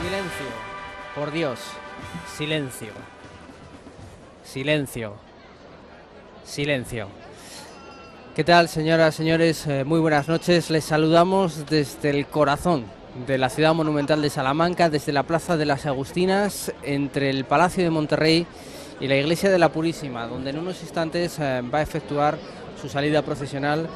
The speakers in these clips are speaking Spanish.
Silencio, por Dios, silencio, silencio, silencio. ¿Qué tal, señoras, señores? Muy buenas noches. Les saludamos desde el corazón de la ciudad monumental de Salamanca, desde la Plaza de las Agustinas, entre el Palacio de Monterrey y la Iglesia de la Purísima, donde en unos instantes va a efectuar su salida procesional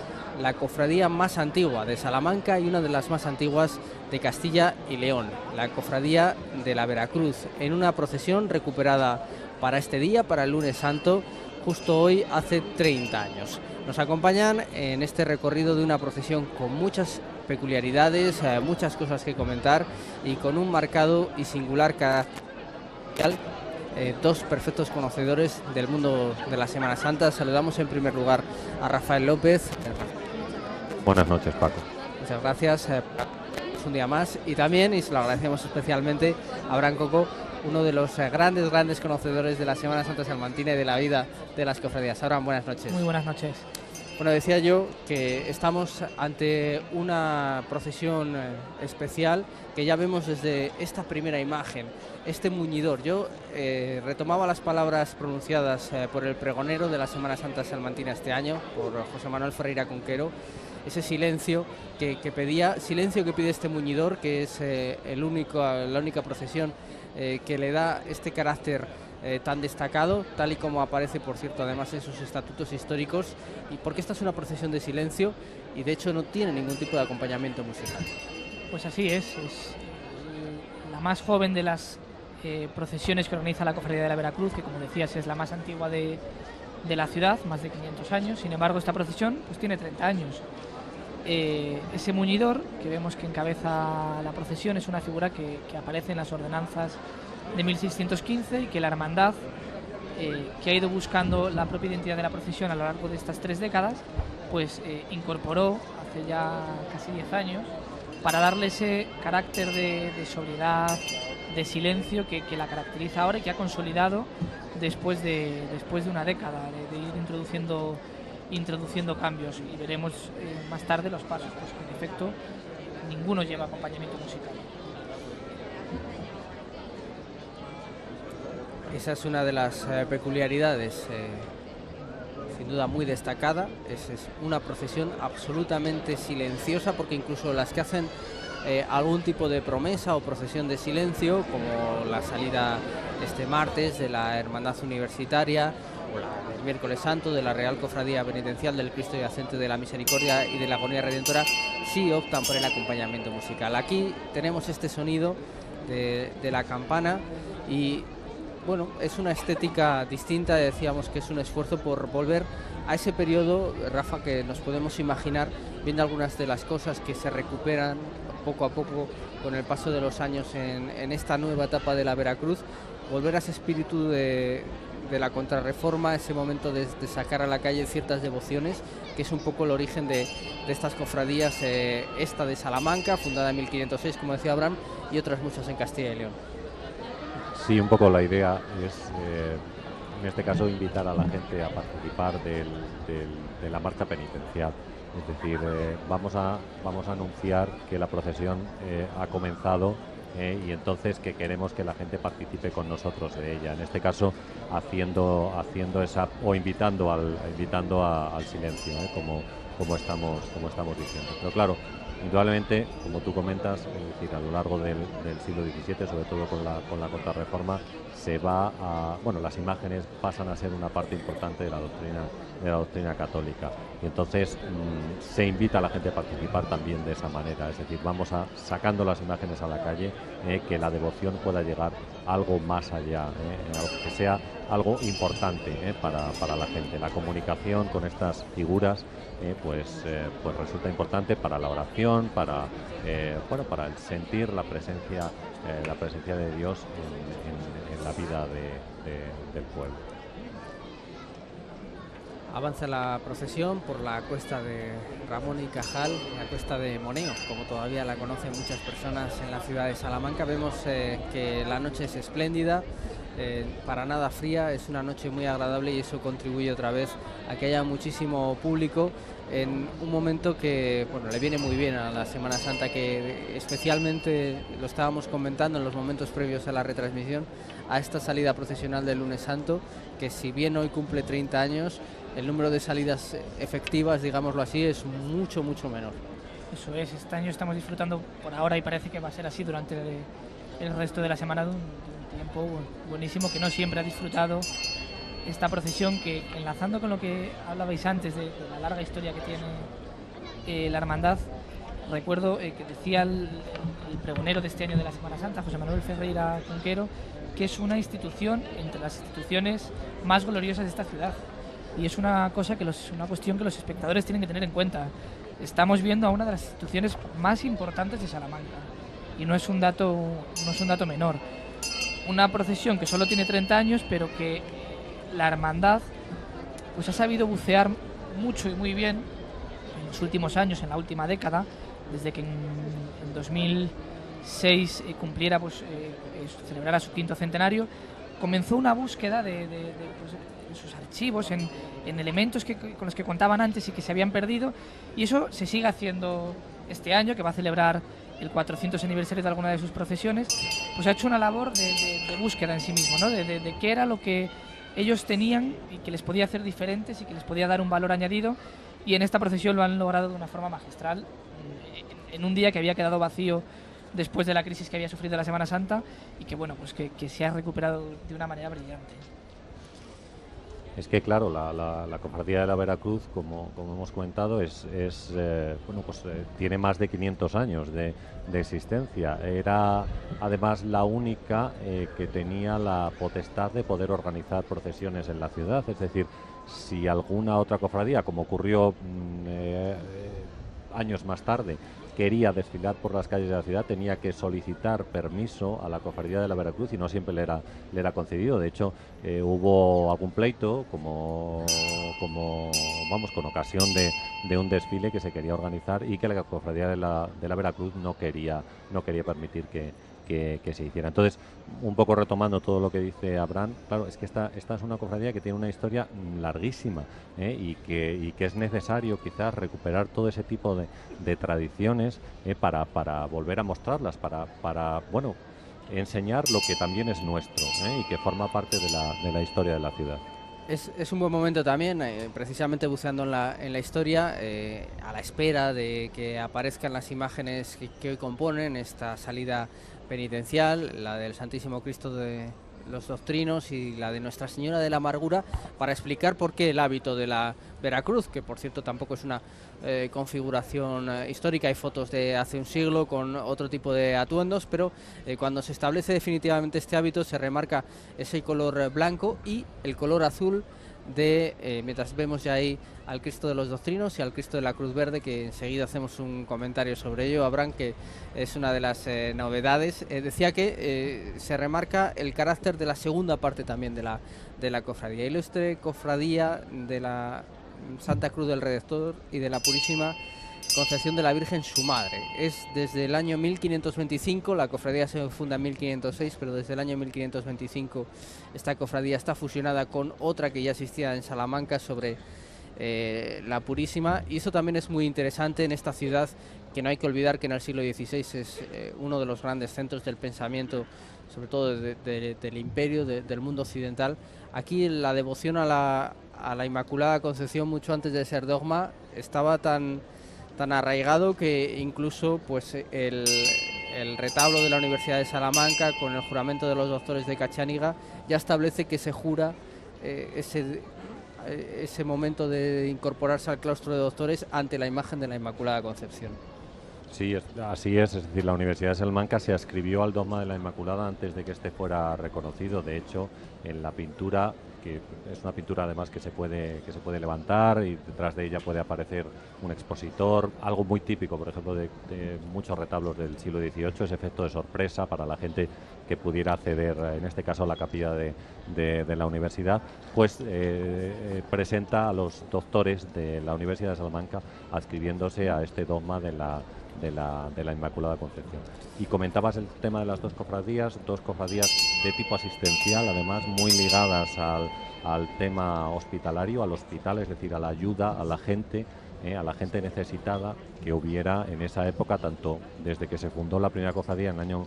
la cofradía más antigua de Salamanca y una de las más antiguas de Castilla y León, la cofradía de la Veracruz, en una procesión recuperada para este día, para el lunes santo, justo hoy hace 30 años. Nos acompañan en este recorrido de una procesión con muchas peculiaridades, muchas cosas que comentar y con un marcado y singular carácter. Dos perfectos conocedores del mundo de la Semana Santa. Saludamos en primer lugar a Rafael López. Buenas noches, Paco. Muchas gracias. Un día más. Y también, y se lo agradecemos especialmente, a Abraham Coco, uno de los grandes conocedores de la Semana Santa salmantina y de la vida de las cofradías. Abraham, buenas noches. Muy buenas noches. Bueno, decía yo que estamos ante una procesión especial que ya vemos desde esta primera imagen, este muñidor. Yo retomaba las palabras pronunciadas por el pregonero de la Semana Santa salmantina este año, por José Manuel Ferreira Conquero, ese silencio que pide este muñidor, que es la única procesión que le da este carácter tan destacado, tal y como aparece, por cierto, además en sus estatutos históricos, y porque esta es una procesión de silencio y de hecho no tiene ningún tipo de acompañamiento musical. Pues así es la más joven de las procesiones que organiza la Cofradía de la Veracruz, que, como decías, es la más antigua de la ciudad, más de 500 años. Sin embargo, esta procesión pues tiene 30 años. Ese muñidor que vemos que encabeza la procesión es una figura que aparece en las ordenanzas de 1615 y que la hermandad, que ha ido buscando la propia identidad de la procesión a lo largo de estas 3 décadas, pues incorporó hace ya casi 10 años para darle ese carácter de sobriedad, de silencio que la caracteriza ahora y que ha consolidado después de una década de ir introduciendo cambios, y veremos más tarde los pasos, pues que en efecto ninguno lleva acompañamiento musical. Esa es una de las peculiaridades, sin duda muy destacada. Es una procesión absolutamente silenciosa, porque incluso las que hacen algún tipo de promesa o procesión de silencio, como la salida este martes de la Hermandad Universitaria, o la del miércoles santo de la Real Cofradía Penitencial del Cristo Yacente de la Misericordia y de la Agonía Redentora, sí optan por el acompañamiento musical. Aquí tenemos este sonido de la campana y bueno, es una estética distinta. Decíamos que es un esfuerzo por volver a ese periodo, Rafa, que nos podemos imaginar viendo algunas de las cosas que se recuperan poco a poco con el paso de los años en esta nueva etapa de la Veracruz, volver a ese espíritu de la contrarreforma, ese momento de sacar a la calle ciertas devociones, que es un poco el origen de estas cofradías, esta de Salamanca, fundada en 1506, como decía Abraham, y otras muchas en Castilla y León. Sí, un poco la idea es, en este caso, invitar a la gente a participar de la marcha penitencial. Es decir, vamos a anunciar que la procesión ha comenzado y entonces que queremos que la gente participe con nosotros de ella. En este caso, haciendo esa, o invitando al silencio, como estamos diciendo. Pero claro, indudablemente, como tú comentas, es decir, a lo largo del siglo XVII, sobre todo con la contrarreforma, las imágenes pasan a ser una parte importante de la doctrina católica, y entonces se invita a la gente a participar también de esa manera. Es decir, vamos sacando las imágenes a la calle, que la devoción pueda llegar algo más allá, que sea algo importante para la gente. La comunicación con estas figuras pues resulta importante para la oración, para el sentir la presencia de Dios en la vida del pueblo. Avanza la procesión por la cuesta de Ramón y Cajal, la cuesta de Moneo, como todavía la conocen muchas personas en la ciudad de Salamanca. Vemos que la noche es espléndida, para nada fría, es una noche muy agradable y eso contribuye otra vez a que haya muchísimo público en un momento que, bueno, le viene muy bien a la Semana Santa, que especialmente lo estábamos comentando en los momentos previos a la retransmisión, a esta salida procesional del Lunes Santo, que si bien hoy cumple 30 años, el número de salidas efectivas, digámoslo así, es mucho menor. Eso es, este año estamos disfrutando por ahora y parece que va a ser así durante el resto de la semana de un tiempo buenísimo, que no siempre ha disfrutado esta procesión, que enlazando con lo que hablabais antes de la larga historia que tiene la hermandad, recuerdo que decía el pregonero de este año de la Semana Santa, José Manuel Ferreira Cunquero, que es una institución entre las instituciones más gloriosas de esta ciudad, y es una cuestión que los espectadores tienen que tener en cuenta. Estamos viendo a una de las instituciones más importantes de Salamanca, y no es un dato menor. Una procesión que solo tiene 30 años, pero que la hermandad pues ha sabido bucear mucho y muy bien en los últimos años, en la última década, desde que en 2006 celebrara su 5º centenario. Comenzó una búsqueda de sus archivos en elementos con los que contaban antes y que se habían perdido, y eso se sigue haciendo este año, que va a celebrar el 400 aniversario de alguna de sus procesiones. Pues ha hecho una labor de búsqueda en sí mismo, ¿no? de qué era lo que ellos tenían y que les podía hacer diferentes y que les podía dar un valor añadido, y en esta procesión lo han logrado de una forma magistral, en un día que había quedado vacío después de la crisis que había sufrido la Semana Santa, y que bueno, pues que se ha recuperado de una manera brillante. Es que claro, la Cofradía de la Veracruz, como hemos comentado, tiene más de 500 años de existencia. Era además la única que tenía la potestad de poder organizar procesiones en la ciudad. Es decir, si alguna otra cofradía, como ocurrió años más tarde, quería desfilar por las calles de la ciudad, tenía que solicitar permiso a la Cofradía de la Veracruz, y no siempre le era concedido. De hecho, hubo algún pleito con ocasión de un desfile que se quería organizar y que la Cofradía de la Veracruz no quería permitir que se hiciera. Entonces, un poco retomando todo lo que dice Abraham, claro, es que esta es una cofradía que tiene una historia larguísima, y que es necesario quizás recuperar todo ese tipo de tradiciones para volver a mostrarlas, para enseñar lo que también es nuestro, y que forma parte de la historia de la ciudad. Es un buen momento también, precisamente buceando en la historia, a la espera de que aparezcan las imágenes que hoy componen esta salida penitencial, la del Santísimo Cristo de los Doctrinos y la de Nuestra Señora de la Amargura, para explicar por qué el hábito de la Veracruz, que por cierto tampoco es una configuración histórica. Hay fotos de hace un siglo con otro tipo de atuendos, pero cuando se establece definitivamente este hábito se remarca ese color blanco y el color azul mientras vemos ya ahí al Cristo de los Doctrinos y al Cristo de la Cruz Verde, que enseguida hacemos un comentario sobre ello, Abraham, que es una de las novedades. Decía que se remarca el carácter de la segunda parte también de la cofradía. Ilustre Cofradía de la Santa Cruz del Redentor y de la Purísima Concepción de la Virgen, su madre. Es desde el año 1525, la cofradía se funda en 1506, pero desde el año 1525 esta cofradía está fusionada con otra que ya existía en Salamanca sobre la Purísima, y eso también es muy interesante en esta ciudad, que no hay que olvidar que en el siglo XVI es uno de los grandes centros del pensamiento, sobre todo del imperio, del mundo occidental. Aquí la devoción a la Inmaculada Concepción, mucho antes de ser dogma, estaba tan arraigado que incluso pues el retablo de la Universidad de Salamanca, con el juramento de los doctores de Cachániga, ya establece que se jura ese momento de incorporarse al claustro de doctores ante la imagen de la Inmaculada Concepción. Sí, así es decir, la Universidad de Salamanca se adscribió al dogma de la Inmaculada antes de que este fuera reconocido. De hecho, en la pintura, que es una pintura además que se puede levantar, y detrás de ella puede aparecer un expositor, algo muy típico, por ejemplo, de muchos retablos del siglo XVIII, ese efecto de sorpresa para la gente que pudiera acceder, en este caso a la capilla de la universidad, pues presenta a los doctores de la Universidad de Salamanca adscribiéndose a este dogma de de la Inmaculada Concepción. Y comentabas el tema de las dos cofradías de tipo asistencial, además muy ligadas al tema hospitalario, al hospital, es decir, a la ayuda a la gente necesitada que hubiera en esa época, tanto desde que se fundó la primera cofradía en el año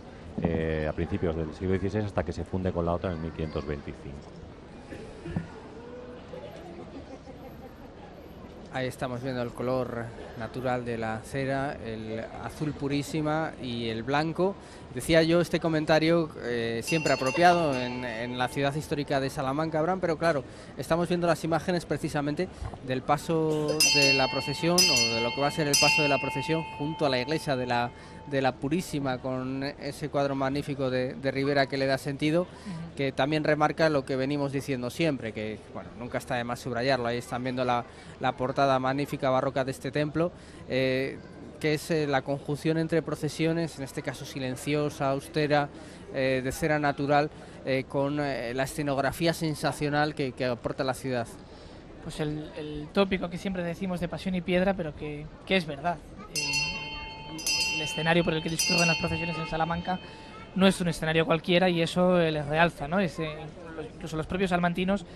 a principios del siglo XVI hasta que se funde con la otra en 1525. Ahí estamos viendo el color natural de la cera, el azul purísima y el blanco. Decía yo este comentario siempre apropiado en la ciudad histórica de Salamanca, Abraham, pero claro, estamos viendo las imágenes precisamente del paso de la procesión, o de lo que va a ser el paso de la procesión junto a la iglesia de la Purísima, con ese cuadro magnífico de Rivera que le da sentido, que también remarca lo que venimos diciendo siempre, que bueno, nunca está de más subrayarlo. Ahí están viendo la portada magnífica barroca de este templo, que es la conjunción entre procesiones, en este caso silenciosa, austera, de cera natural, con la escenografía sensacional que aporta la ciudad. Pues el tópico que siempre decimos de pasión y piedra, pero que es verdad. El escenario por el que discurren las procesiones en Salamanca no es un escenario cualquiera, y eso les realza, ¿no? Incluso los propios salmantinos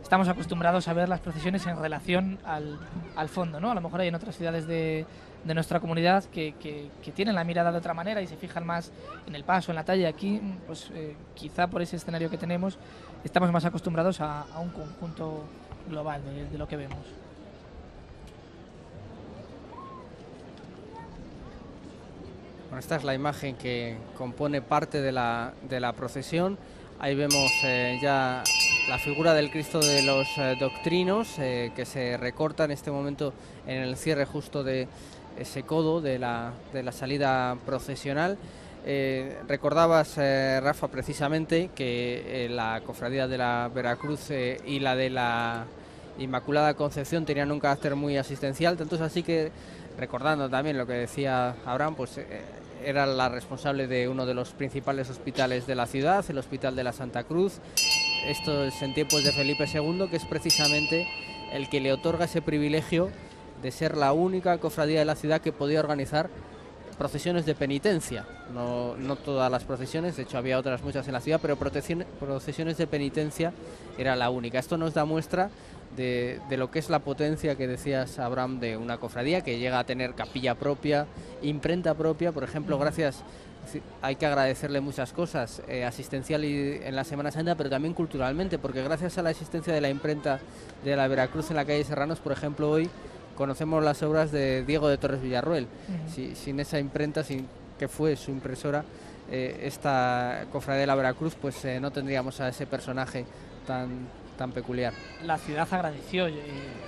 estamos acostumbrados a ver las procesiones en relación al fondo, ¿no? A lo mejor hay en otras ciudades de nuestra comunidad que tienen la mirada de otra manera y se fijan más en el paso, en la talla. Aquí, pues quizá por ese escenario que tenemos, estamos más acostumbrados a un conjunto global de lo que vemos. Bueno, esta es la imagen que compone parte de la procesión. Ahí vemos ya la figura del Cristo de los Doctrinos, que se recorta en este momento en el cierre justo de ese codo de la salida procesional. Recordabas, Rafa, precisamente que la cofradía de la Veracruz y la de la Inmaculada Concepción tenían un carácter muy asistencial, tanto es así que, recordando también lo que decía Abraham, pues era la responsable de uno de los principales hospitales de la ciudad, el Hospital de la Santa Cruz. Esto es en tiempos de Felipe II, que es precisamente el que le otorga ese privilegio de ser la única cofradía de la ciudad que podía organizar procesiones de penitencia. No todas las procesiones, de hecho había otras muchas en la ciudad, pero procesiones de penitencia era la única. Esto nos da muestra de lo que es la potencia que decías, Abraham, de una cofradía que llega a tener capilla propia, imprenta propia, por ejemplo, gracias, hay que agradecerle muchas cosas, asistencial y en la Semana Santa, pero también culturalmente, porque gracias a la existencia de la imprenta de la Veracruz en la calle Serranos, por ejemplo, hoy conocemos las obras de Diego de Torres Villarroel. Sin esa imprenta, sin que fue su impresora, esta cofradía de la Veracruz, pues no tendríamos a ese personaje tan peculiar. La ciudad agradeció,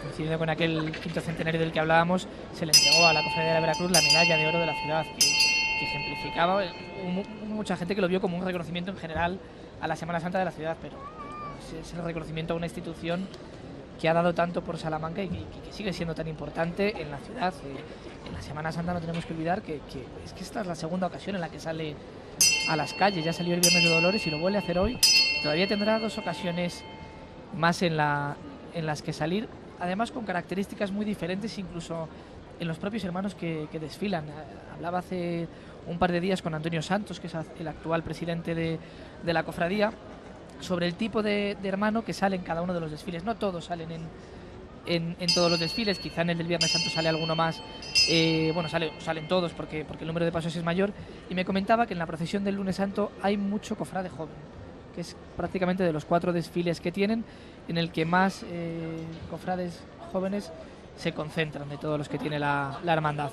coincidiendo con aquel quinto centenario del que hablábamos, se le entregó a la cofradía de la Veracruz la medalla de oro de la ciudad, que ejemplificaba. Hubo mucha gente que lo vio como un reconocimiento en general a la Semana Santa de la ciudad, pero es el reconocimiento a una institución que ha dado tanto por Salamanca y que sigue siendo tan importante en la ciudad. En la Semana Santa no tenemos que olvidar que esta es la segunda ocasión en la que sale a las calles. Ya salió el Viernes de Dolores y lo vuelve a hacer hoy. Todavía tendrá 2 ocasiones más en las que salir, además con características muy diferentes, incluso en los propios hermanos que desfilan. Hablaba hace un par de días con Antonio Santos, que es el actual presidente de la cofradía, sobre el tipo de hermano que sale en cada uno de los desfiles. No todos salen en todos los desfiles, quizá en el del Viernes Santo sale alguno más, salen todos porque el número de pasos es mayor, y me comentaba que en la procesión del Lunes Santo hay mucho cofrade joven, que es prácticamente de los 4 desfiles que tienen, en el que más cofrades jóvenes se concentran de todos los que tiene la hermandad.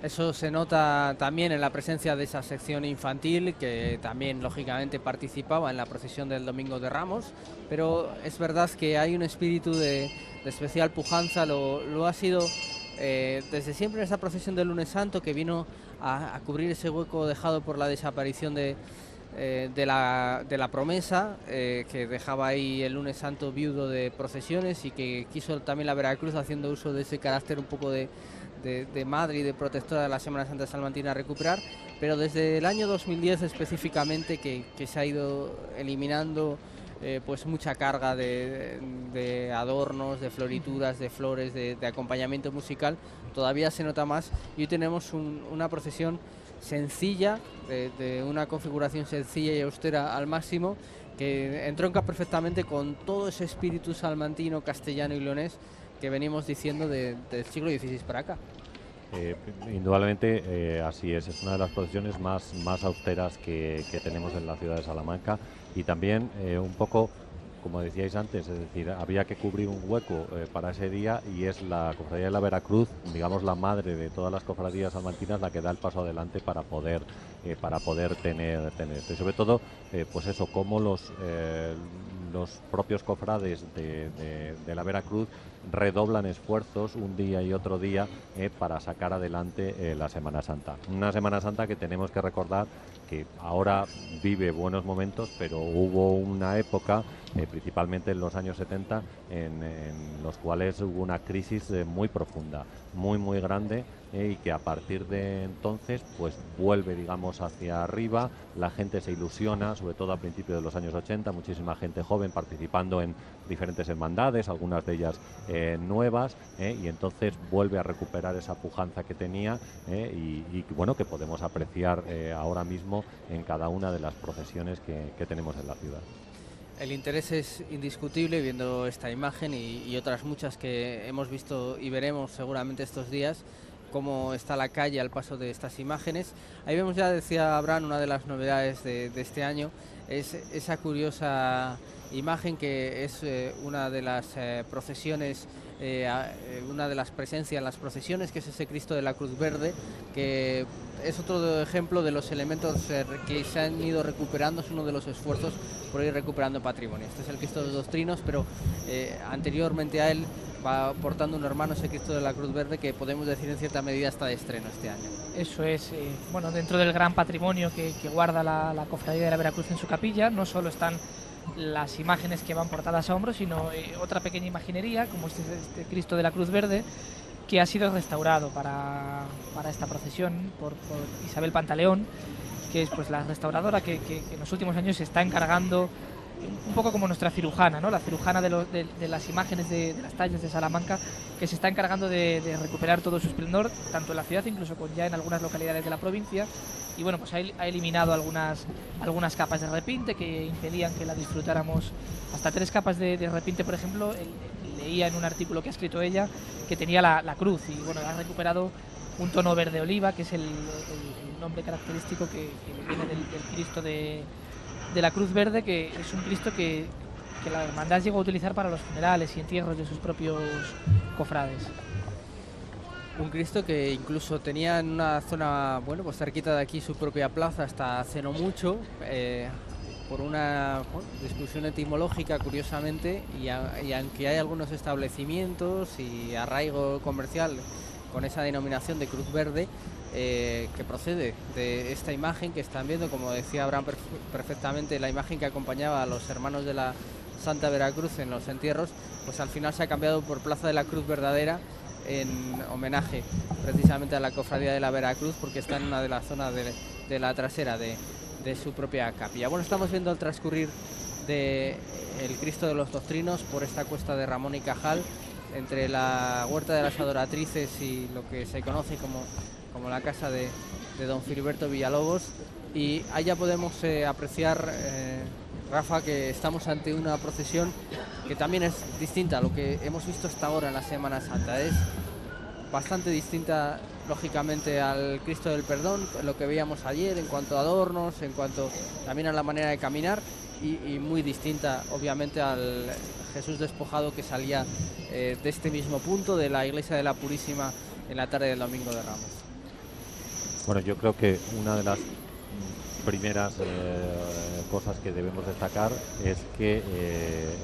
Eso se nota también en la presencia de esa sección infantil, que también lógicamente participaba en la procesión del Domingo de Ramos, pero es verdad que hay un espíritu de especial pujanza. Lo ha sido desde siempre en esa procesión del Lunes Santo, que vino a cubrir ese hueco dejado por la desaparición de la promesa, que dejaba ahí el Lunes Santo viudo de procesiones, y que quiso también la Veracruz, haciendo uso de ese carácter un poco de madre y de protectora de la Semana Santa salmantina, a recuperar. Pero desde el año 2010 específicamente, que se ha ido eliminando pues mucha carga de adornos, de florituras, de flores, de acompañamiento musical, todavía se nota más. Y hoy tenemos una procesión sencilla, de una configuración sencilla y austera al máximo, que entronca perfectamente con todo ese espíritu salmantino, castellano y leonés que venimos diciendo del siglo XVI para acá. Indudablemente así es una de las procesiones más austeras que tenemos en la ciudad de Salamanca, y también un poco, como decíais antes, es decir, había que cubrir un hueco para ese día, y es la Cofradía de la Veracruz, digamos la madre de todas las cofradías salmantinas, la que da el paso adelante para poder tener esto. Y sobre todo, pues eso, como los propios cofrades de la Veracruz redoblan esfuerzos un día y otro día para sacar adelante la Semana Santa. Una Semana Santa que tenemos que recordar que ahora vive buenos momentos, pero hubo una época, principalmente en los años 70, en los cuales hubo una crisis muy profunda, muy grande, y que a partir de entonces pues vuelve, digamos, hacia arriba. La gente se ilusiona, sobre todo a principios de los años 80, muchísima gente joven participando en diferentes hermandades, algunas de ellas nuevas, y entonces vuelve a recuperar esa pujanza que tenía, y bueno, que podemos apreciar ahora mismo en cada una de las procesiones que tenemos en la ciudad. El interés es indiscutible viendo esta imagen y otras muchas que hemos visto y veremos seguramente estos días, cómo está la calle al paso de estas imágenes. Ahí vemos, ya decía Abraham, una de las novedades de este año es esa curiosa imagen que es una de las procesiones, una de las presencias en las procesiones, que es ese Cristo de la Cruz Verde, que es otro ejemplo de los elementos que se han ido recuperando, es uno de los esfuerzos por ir recuperando patrimonio. Este es el Cristo de los Trinos, pero anteriormente a él va portando un hermano, ese Cristo de la Cruz Verde, que podemos decir en cierta medida está de estreno este año. Eso es, bueno, dentro del gran patrimonio que guarda la Cofradía de la Veracruz en su capilla, no solo están las imágenes que van portadas a hombros, sino otra pequeña imaginería, como este Cristo de la Cruz Verde, que ha sido restaurado para esta procesión por Isabel Pantaleón, que es pues la restauradora que en los últimos años se está encargando, un poco como nuestra cirujana, ¿no? La cirujana de las imágenes de las tallas de Salamanca, que se está encargando de recuperar todo su esplendor, tanto en la ciudad, incluso ya en algunas localidades de la provincia. Y bueno, pues ha eliminado algunas capas de repinte que impedían que la disfrutáramos. Hasta 3 capas de repinte, por ejemplo. Leía en un artículo que ha escrito ella que tenía la cruz, y bueno, ha recuperado un tono verde oliva, que es el nombre característico que viene del Cristo de la Cruz Verde, que es un Cristo que la hermandad llegó a utilizar para los funerales y entierros de sus propios cofrades. Un Cristo que incluso tenía en una zona, bueno, pues cerquita de aquí su propia plaza hasta hace no mucho, por una discusión etimológica, curiosamente, y aunque hay algunos establecimientos y arraigo comercial con esa denominación de Cruz Verde, que procede de esta imagen que están viendo, como decía Abraham perfectamente, la imagen que acompañaba a los hermanos de la Santa Veracruz en los entierros, pues al final se ha cambiado por Plaza de la Cruz Verdadera, en homenaje precisamente a la Cofradía de la Veracruz, porque está en una de las zonas de la trasera de su propia capilla. Bueno, estamos viendo el transcurrir de el Cristo de los Trinos por esta cuesta de Ramón y Cajal, entre la Huerta de las Adoratrices y lo que se conoce como la casa de don Filiberto Villalobos, y allá podemos apreciar, Rafa, que estamos ante una procesión que también es distinta a lo que hemos visto hasta ahora en la Semana Santa. Es bastante distinta, lógicamente, al Cristo del Perdón, lo que veíamos ayer en cuanto a adornos, en cuanto también a la manera de caminar, y muy distinta, obviamente, al Jesús despojado que salía de este mismo punto de la Iglesia de la Purísima en la tarde del Domingo de Ramos. Bueno, yo creo que una de las primeras cosas que debemos destacar es que,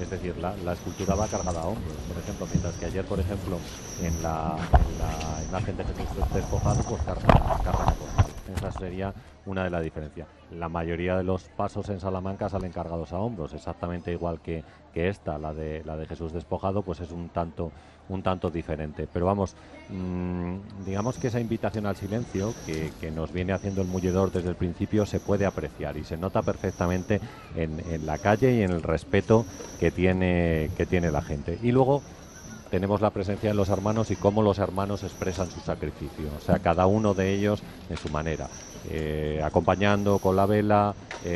es decir, la escultura va cargada a hombros, por ejemplo, mientras que ayer, por ejemplo, en la imagen de Jesús despojado, pues cargan a costas. Esa sería una de las diferencias. La mayoría de los pasos en Salamanca salen cargados a hombros, exactamente igual que esta, la de Jesús despojado, pues es un tanto diferente. Pero vamos, digamos que esa invitación al silencio que nos viene haciendo el mulledor desde el principio se puede apreciar y se nota perfectamente en la calle y en el respeto que tiene la gente. Y luego tenemos la presencia de los hermanos y cómo los hermanos expresan su sacrificio, o sea, cada uno de ellos en su manera, acompañando con la vela,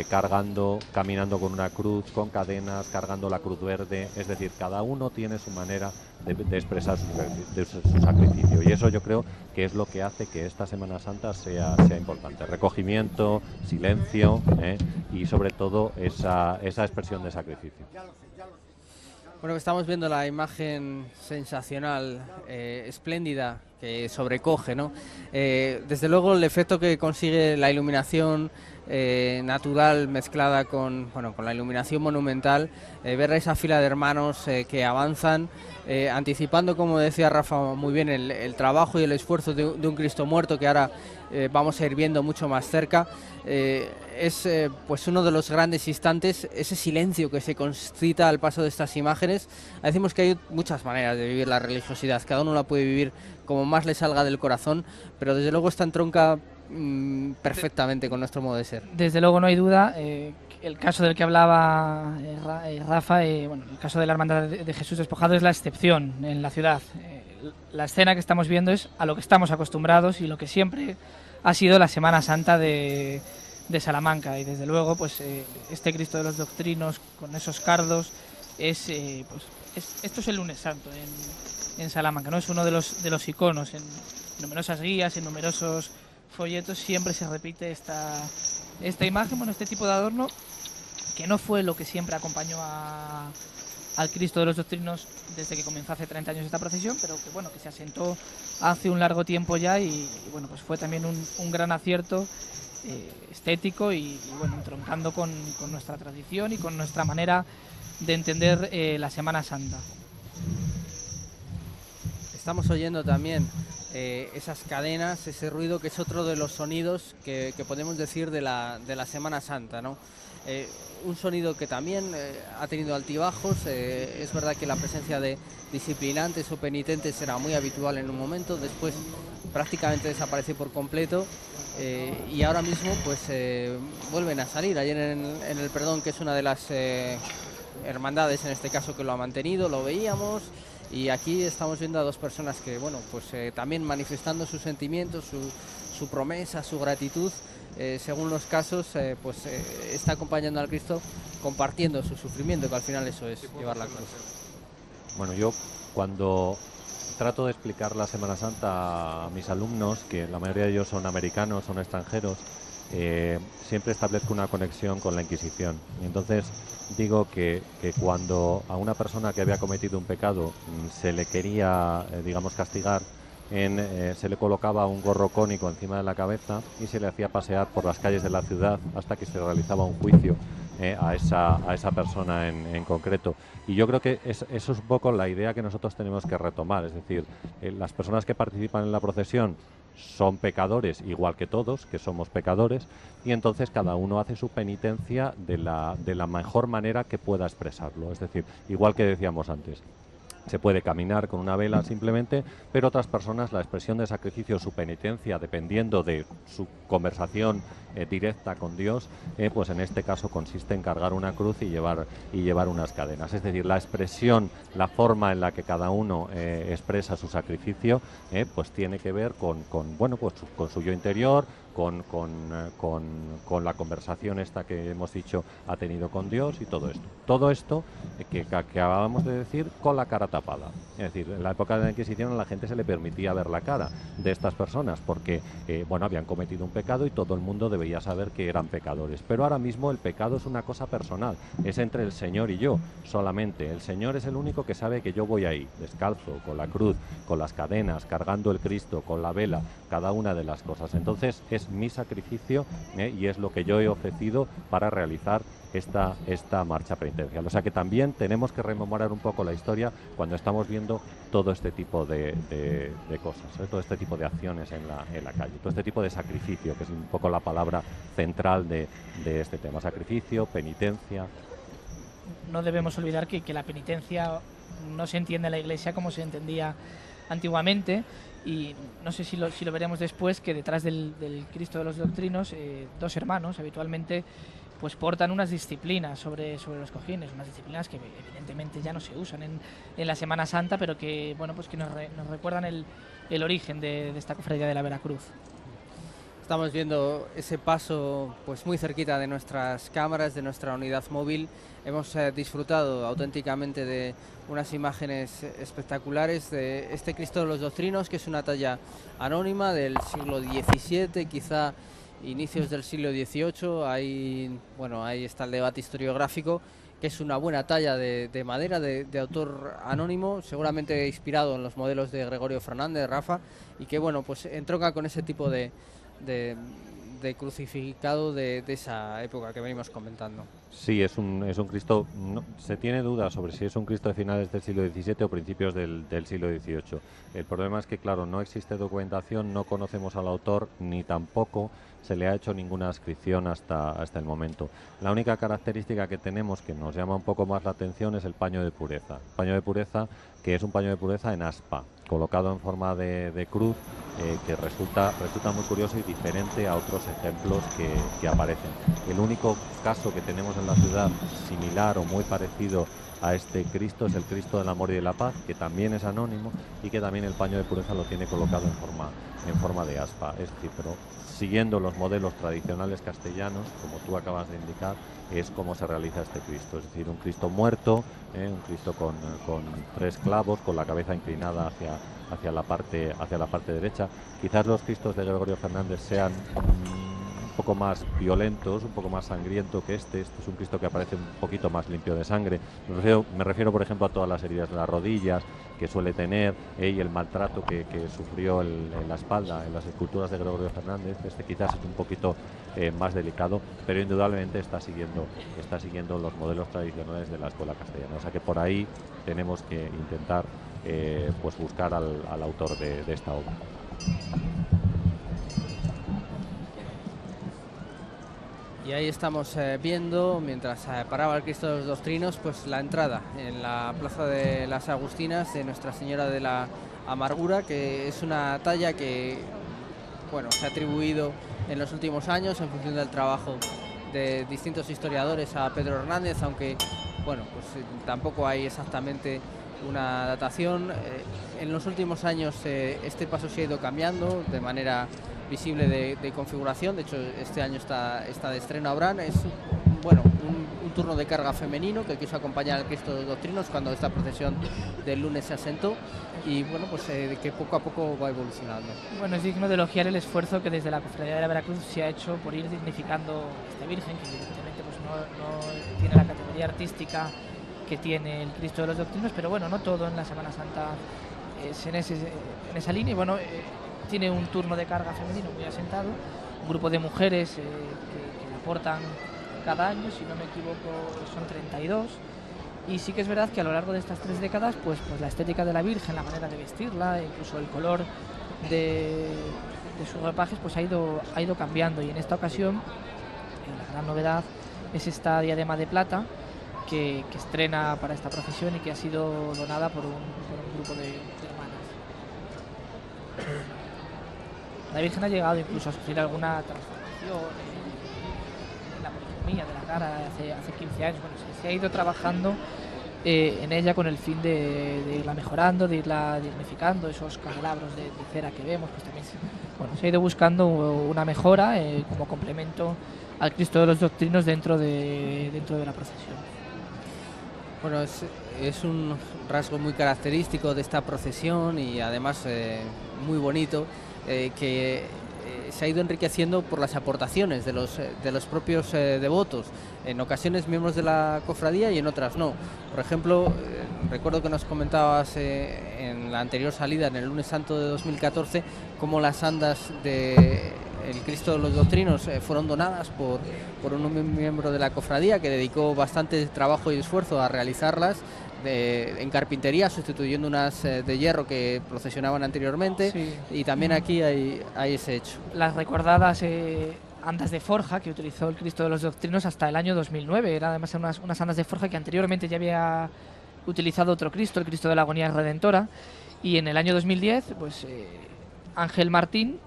cargando, caminando con una cruz, con cadenas, cargando la cruz verde, es decir, cada uno tiene su manera de expresar su sacrificio, y eso yo creo que es lo que hace que esta Semana Santa sea importante: recogimiento, silencio, y sobre todo esa expresión de sacrificio. Bueno, estamos viendo la imagen sensacional, espléndida, que sobrecoge, ¿no? Desde luego el efecto que consigue la iluminación natural mezclada con la iluminación monumental, ver a esa fila de hermanos que avanzan, anticipando, como decía Rafa muy bien, el trabajo y el esfuerzo de un Cristo muerto que ahora vamos a ir viendo mucho más cerca. Es pues uno de los grandes instantes, ese silencio que se concita al paso de estas imágenes. Decimos que hay muchas maneras de vivir la religiosidad, cada uno la puede vivir como más le salga del corazón, pero desde luego esta entronca perfectamente con nuestro modo de ser. Desde luego no hay duda. El caso del que hablaba Rafa, el caso de la Hermandad de Jesús despojado es la excepción en la ciudad. La escena que estamos viendo es a lo que estamos acostumbrados y lo que siempre ha sido la Semana Santa de Salamanca, y desde luego pues este Cristo de los Doctrinos con esos cardos esto es el lunes santo en Salamanca, ¿no? Es uno de los iconos. En numerosas guías, en numerosos folletos siempre se repite esta imagen, este tipo de adorno, que no fue lo que siempre acompañó al Cristo de los Doctrinos desde que comenzó hace 30 años esta procesión, pero que se asentó hace un largo tiempo ya, y pues fue también un gran acierto estético y entroncando con nuestra tradición y con nuestra manera de entender la Semana Santa. Estamos oyendo también esas cadenas, ese ruido que es otro de los sonidos que podemos decir de la Semana Santa, ¿no? Un sonido que también ha tenido altibajos. Es verdad que la presencia de disciplinantes o penitentes era muy habitual en un momento, después prácticamente desapareció por completo, y ahora mismo pues vuelven a salir. Ayer en el Perdón, que es una de las hermandades en este caso que lo ha mantenido, lo veíamos, y aquí estamos viendo a dos personas que también manifestando sus sentimientos, su promesa, su gratitud, según los casos, está acompañando al Cristo, compartiendo su sufrimiento, que al final eso es llevar la cruz. Bueno, yo cuando trato de explicar la Semana Santa a mis alumnos, que la mayoría de ellos son americanos, son extranjeros, siempre establezco una conexión con la Inquisición. Y entonces digo que cuando a una persona que había cometido un pecado se le quería, castigar, se le colocaba un gorro cónico encima de la cabeza y se le hacía pasear por las calles de la ciudad hasta que se realizaba un juicio a esa persona en concreto. Y yo creo que eso es un poco la idea que nosotros tenemos que retomar, es decir, las personas que participan en la procesión son pecadores igual que todos, que somos pecadores, y entonces cada uno hace su penitencia de la mejor manera que pueda expresarlo. Es decir, igual que decíamos antes, se puede caminar con una vela simplemente, pero otras personas la expresión de sacrificio, su penitencia, dependiendo de su conversación directa con Dios, pues en este caso consiste en cargar una cruz y llevar unas cadenas. Es decir, la expresión, la forma en la que cada uno expresa su sacrificio, pues tiene que ver con su yo interior, con la conversación esta que hemos dicho ha tenido con Dios, y todo esto. Todo esto que acabamos de decir con la cara tapada. Es decir, en la época de la Inquisición a la gente se le permitía ver la cara de estas personas porque habían cometido un pecado y todo el mundo debía saber que eran pecadores. Pero ahora mismo el pecado es una cosa personal, es entre el Señor y yo solamente. El Señor es el único que sabe que yo voy ahí, descalzo, con la cruz, con las cadenas, cargando el Cristo, con la vela, cada una de las cosas. Entonces es mi sacrificio y es lo que yo he ofrecido para realizar esta marcha penitencial. O sea que también tenemos que rememorar un poco la historia cuando cuando estamos viendo todo este tipo de cosas, todo este tipo de acciones en la calle, todo este tipo de sacrificio, que es un poco la palabra central de este tema: sacrificio, penitencia. No debemos olvidar que la penitencia no se entiende en la Iglesia como se entendía antiguamente, y no sé si lo veremos después, que detrás del Cristo de los Doctrinos, dos hermanos habitualmente pues portan unas disciplinas sobre los cojines, unas disciplinas que evidentemente ya no se usan en la Semana Santa, pero que bueno, pues que nos recuerdan el origen de esta cofradía de la Veracruz. Estamos viendo ese paso pues muy cerquita de nuestras cámaras, de nuestra unidad móvil. Hemos disfrutado auténticamente de unas imágenes espectaculares de este Cristo de los Doctrinos, que es una talla anónima del siglo XVII, quizá inicios del siglo XVIII. Ahí está el debate historiográfico, que es una buena talla de madera de autor anónimo, seguramente inspirado en los modelos de Gregorio Fernández, Rafa, y que bueno, pues entronca con ese tipo de crucificado de esa época que venimos comentando. Sí, es un Cristo. Se tiene dudas sobre si es un Cristo de finales del siglo XVII o principios del siglo XVIII. El problema es que, claro, no existe documentación, no conocemos al autor, ni tampoco se le ha hecho ninguna inscripción hasta el momento. La única característica que tenemos que nos llama un poco más la atención es el paño de pureza. Paño de pureza, que es un paño de pureza en aspa, colocado en forma de cruz, que resulta muy curioso y diferente a otros ejemplos que aparecen. El único caso que tenemos en la ciudad similar o muy parecido a este Cristo es el Cristo del Amor y de la Paz, que también es anónimo y que también el paño de pureza lo tiene colocado en forma de aspa. Es decir, pero siguiendo los modelos tradicionales castellanos, como tú acabas de indicar, es como se realiza este Cristo. Es decir, un Cristo muerto, un Cristo con 3 clavos, con la cabeza inclinada hacia la parte derecha. Quizás los Cristos de Gregorio Fernández sean un poco más violentos, un poco más sangriento que este. Este es un Cristo que aparece un poquito más limpio de sangre. Me refiero, por ejemplo, a todas las heridas de las rodillas que suele tener, y el maltrato que sufrió en la espalda en las esculturas de Gregorio Fernández. Este quizás es un poquito más delicado, pero indudablemente está siguiendo los modelos tradicionales de la escuela castellana. O sea que por ahí tenemos que intentar pues buscar al autor de esta obra. Y ahí estamos viendo, mientras paraba el Cristo de los Doctrinos, pues la entrada en la Plaza de las Agustinas de Nuestra Señora de la Amargura, que es una talla que bueno, se ha atribuido en los últimos años en función del trabajo de distintos historiadores a Pedro Hernández, aunque bueno, pues tampoco hay exactamente una datación. En los últimos años este paso se ha ido cambiando de manera visible de configuración. De hecho, este año está de estreno Abraham. Es bueno, un turno de carga femenino que quiso acompañar al Cristo de los Doctrinos cuando esta procesión del lunes se asentó, y bueno, pues que poco a poco va evolucionando. Bueno, es digno de elogiar el esfuerzo que desde la Cofradía de la Veracruz se ha hecho por ir dignificando a esta Virgen, que evidentemente pues no tiene la categoría artística que tiene el Cristo de los Doctrinos, pero bueno, no todo en la Semana Santa es en esa línea. Y bueno, tiene un turno de carga femenino muy asentado, un grupo de mujeres que le aportan cada año, si no me equivoco son 32, y sí que es verdad que a lo largo de estas 3 décadas pues la estética de la Virgen, la manera de vestirla, incluso el color de sus ropajes pues ha ido cambiando, y en esta ocasión la gran novedad es esta diadema de plata que estrena para esta procesión y que ha sido donada por un grupo de hermanas. La Virgen ha llegado incluso a sufrir alguna transformación en la policromía de la cara hace 15 años. Bueno, se ha ido trabajando en ella con el fin de irla mejorando, de irla dignificando. Esos candelabros de cera que vemos, pues también se ha ido buscando una mejora como complemento al Cristo de los Doctrinos dentro de la procesión. Bueno, es un rasgo muy característico de esta procesión y además muy bonito, que se ha ido enriqueciendo por las aportaciones de los propios devotos, en ocasiones miembros de la cofradía y en otras no. Por ejemplo, recuerdo que nos comentabas en la anterior salida, en el lunes santo de 2014, cómo las andas de el Cristo de los Doctrinos fueron donadas por un miembro de la cofradía que dedicó bastante trabajo y esfuerzo a realizarlas en carpintería, sustituyendo unas de hierro que procesionaban anteriormente, Sí. y también aquí hay ese hecho. Las recordadas andas de forja que utilizó el Cristo de los Doctrinos hasta el año 2009. Eran además unas andas de forja que anteriormente ya había utilizado otro Cristo, el Cristo de la Agonía Redentora, y en el año 2010 pues Ángel Martín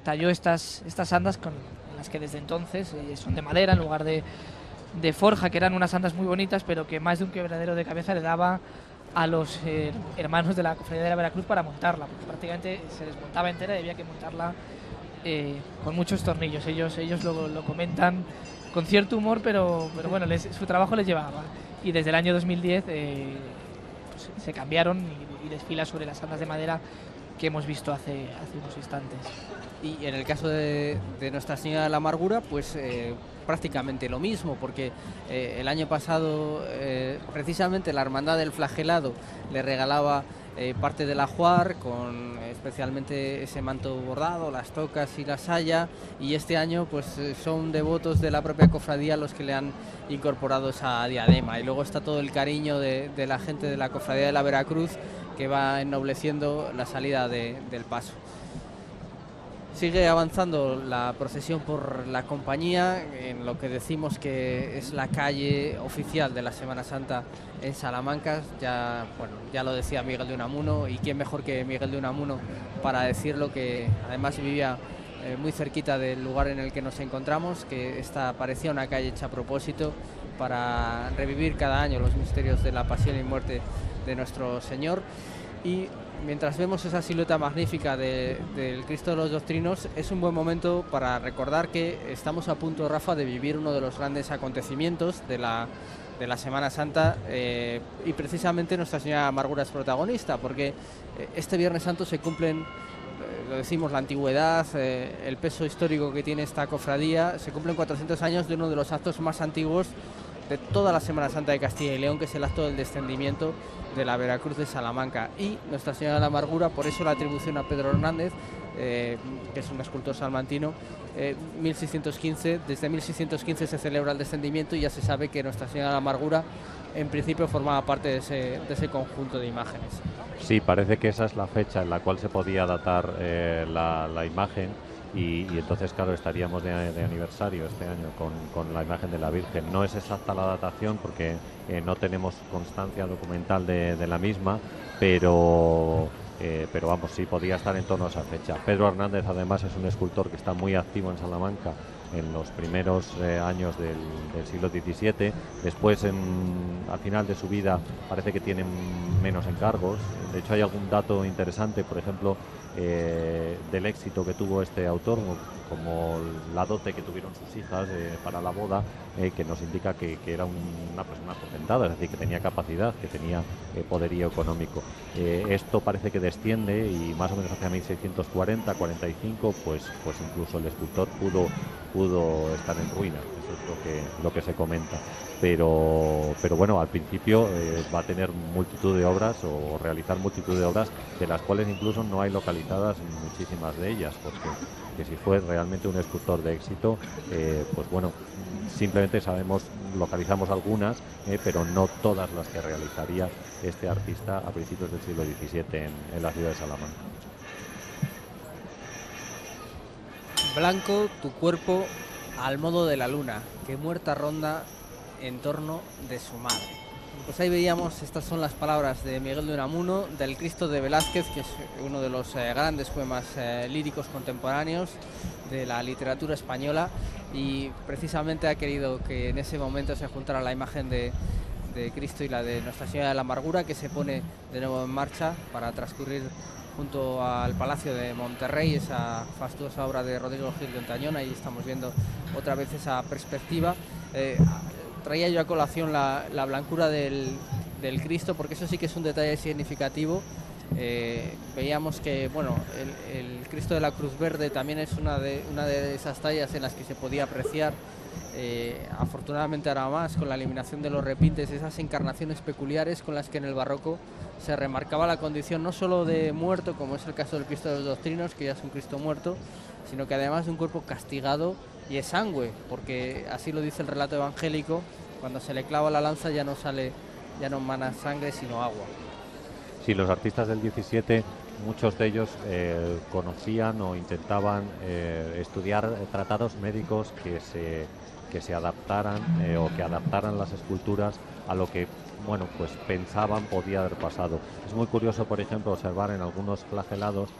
talló estas andas con las que desde entonces son de madera en lugar de forja, que eran unas andas muy bonitas, pero que más de un quebradero de cabeza le daba a los hermanos de la Cofradía de la Veracruz para montarla, porque prácticamente se desmontaba entera y había que montarla con muchos tornillos. Ellos lo comentan con cierto humor, pero bueno, su trabajo les llevaba. Y desde el año 2010 pues, se cambiaron y desfila sobre las andas de madera que hemos visto hace unos instantes. Y en el caso de Nuestra Señora de la Amargura, pues prácticamente lo mismo, porque el año pasado precisamente la Hermandad del Flagelado le regalaba parte del ajuar, con especialmente ese manto bordado, las tocas y la saya, y este año pues son devotos de la propia cofradía los que le han incorporado esa diadema, y luego está todo el cariño de la gente de la Cofradía de la Veracruz, que va ennobleciendo la salida del paso. Sigue avanzando la procesión por la compañía, en lo que decimos que es la calle oficial de la Semana Santa en Salamanca. Ya lo decía Miguel de Unamuno, y quién mejor que Miguel de Unamuno para decirlo, que además vivía muy cerquita del lugar en el que nos encontramos, que esta parecía una calle hecha a propósito para revivir cada año los misterios de la pasión y muerte de nuestro Señor. Y mientras vemos esa silueta magnífica del Cristo de los Doctrinos, es un buen momento para recordar que estamos a punto, Rafa, de vivir uno de los grandes acontecimientos de la Semana Santa, y precisamente Nuestra Señora de la Amargura es protagonista, porque este Viernes Santo se cumplen, lo decimos, la antigüedad, el peso histórico que tiene esta cofradía. Se cumplen 400 años de uno de los actos más antiguos de toda la Semana Santa de Castilla y León, que es el acto del descendimiento de la Veracruz de Salamanca, y Nuestra Señora de la Amargura, por eso la atribución a Pedro Hernández, que es un escultor salmantino. 1615, desde 1615 se celebra el descendimiento, y ya se sabe que Nuestra Señora de la Amargura en principio formaba parte de ese conjunto de imágenes. Sí, parece que esa es la fecha en la cual se podía datar la imagen, y entonces, claro, estaríamos de aniversario este año con la imagen de la Virgen. No es exacta la datación porque no tenemos constancia documental de la misma, pero vamos, sí, podía estar en torno a esa fecha. Pedro Hernández, además, es un escultor que está muy activo en Salamanca en los primeros años del siglo XVII. Después, al final de su vida, parece que tiene menos encargos. De hecho, hay algún dato interesante, por ejemplo, del éxito que tuvo este autor, como la dote que tuvieron sus hijas para la boda, que nos indica que era una persona potentada, es decir, que tenía capacidad, que tenía poderío económico. Esto parece que desciende, y más o menos hacia 1640-45, pues incluso el escultor pudo estar en ruina. Eso es lo que se comenta. Pero bueno, al principio va a tener multitud de obras, o realizar multitud de obras, de las cuales incluso no hay localizadas muchísimas de ellas, porque que si fue realmente un escultor de éxito, pues bueno, simplemente localizamos algunas, pero no todas las que realizaría este artista a principios del siglo XVII en la ciudad de Salamanca. Blanco tu cuerpo al modo de la luna, que muerta ronda en torno de su madre. Pues ahí veíamos, estas son las palabras de Miguel de Unamuno, del Cristo de Velázquez, que es uno de los grandes poemas líricos contemporáneos de la literatura española, y precisamente ha querido que en ese momento se juntara la imagen de Cristo y la de Nuestra Señora de la Amargura, que se pone de nuevo en marcha para transcurrir junto al Palacio de Monterrey, esa fastuosa obra de Rodrigo Gil de Ontañón. Ahí estamos viendo otra vez esa perspectiva. Traía yo a colación la blancura del Cristo, porque eso sí que es un detalle significativo. Veíamos que bueno, el Cristo de la Cruz Verde también es una de esas tallas en las que se podía apreciar, afortunadamente ahora más, con la eliminación de los repintes, esas encarnaciones peculiares con las que en el barroco se remarcaba la condición no solo de muerto, como es el caso del Cristo de los Doctrinos, que ya es un Cristo muerto, sino que además de un cuerpo castigado y exangüe, porque así lo dice el relato evangélico: cuando se le clava la lanza ya no sale ya no mana sangre sino agua. Sí, los artistas del 17, muchos de ellos conocían o intentaban estudiar tratados médicos que se adaptaran o que adaptaran las esculturas a lo que, bueno, pues pensaban podía haber pasado. Es muy curioso, por ejemplo, observar en algunos flagelados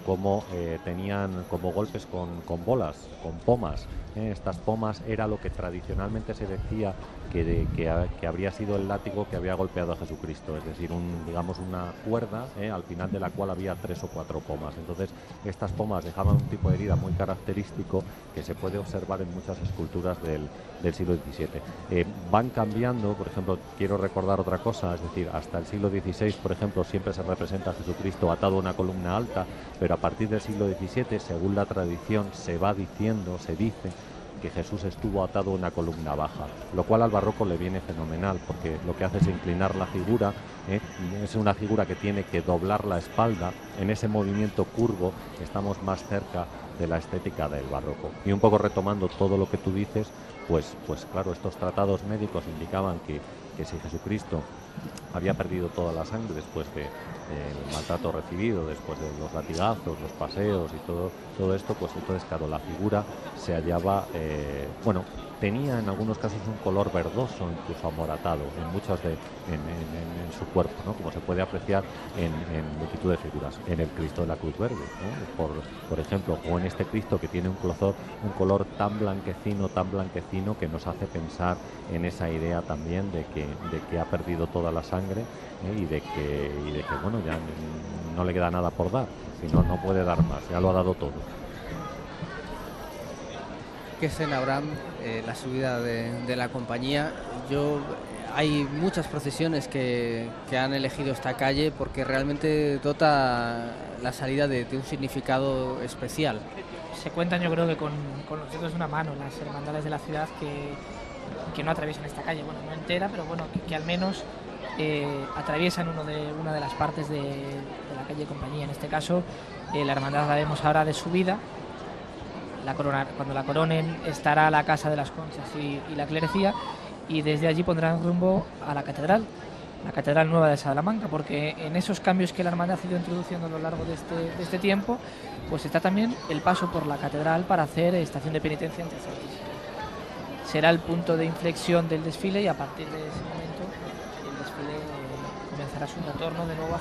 cómo tenían como golpes con bolas, con pomas. Estas pomas era lo que tradicionalmente se decía que habría sido el látigo que había golpeado a Jesucristo, es decir, digamos una cuerda al final de la cual había 3 o 4 pomas. Entonces estas pomas dejaban un tipo de herida muy característico que se puede observar en muchas esculturas del siglo XVII. Van cambiando, por ejemplo, quiero recordar otra cosa, es decir, hasta el siglo XVI, por ejemplo, siempre se representa a Jesucristo atado a una columna alta, pero a partir del siglo XVII, según la tradición, se dice que Jesús estuvo atado a una columna baja, lo cual al barroco le viene fenomenal, porque lo que hace es inclinar la figura, es una figura que tiene que doblar la espalda. En ese movimiento curvo estamos más cerca de la estética del barroco. Y un poco retomando todo lo que tú dices, pues claro, estos tratados médicos indicaban que si Jesucristo había perdido toda la sangre después del maltrato recibido, después de los latigazos, los paseos y todo esto, pues entonces claro, la figura se hallaba, tenía en algunos casos un color verdoso, incluso amoratado, en su cuerpo, ¿no? Como se puede apreciar en multitud de figuras, en el Cristo de la Cruz Verde, ¿no? Por ejemplo, o en este Cristo que tiene un color tan blanquecino que nos hace pensar en esa idea también de que ha perdido toda la sangre, y de que bueno, ya no le queda nada por dar, sino no puede dar más, ya lo ha dado todo. Que es en Abraham, la subida de la compañía. Hay muchas procesiones que han elegido esta calle porque realmente dota la salida de un significado especial. Se cuentan, yo creo que con los dedos de una mano, las hermandades de la ciudad que no atraviesan esta calle, bueno, no entera, pero bueno, que al menos atraviesan una de las partes de la calle Compañía. En este caso, la hermandad la vemos ahora de subida. Cuando la coronen estará la Casa de las Conchas y la clerecía, y desde allí pondrán rumbo a la catedral nueva de Salamanca, porque en esos cambios que la hermandad ha ido introduciendo a lo largo de este tiempo, pues está también el paso por la catedral para hacer estación de penitencia ante el Santísimo. Será el punto de inflexión del desfile, y a partir de ese momento el desfile comenzará su retorno de nuevo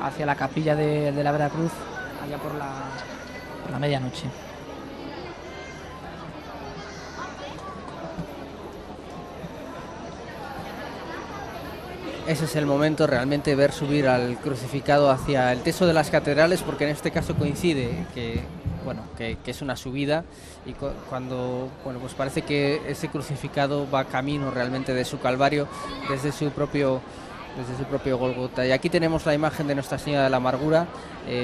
hacia la capilla de la Veracruz, allá por la medianoche. Ese es el momento realmente, ver subir al crucificado hacia el teso de las catedrales, porque en este caso coincide que es una subida, y cuando pues parece que ese crucificado va camino realmente de su calvario desde su propio Gólgota. Y aquí tenemos la imagen de Nuestra Señora de la Amargura,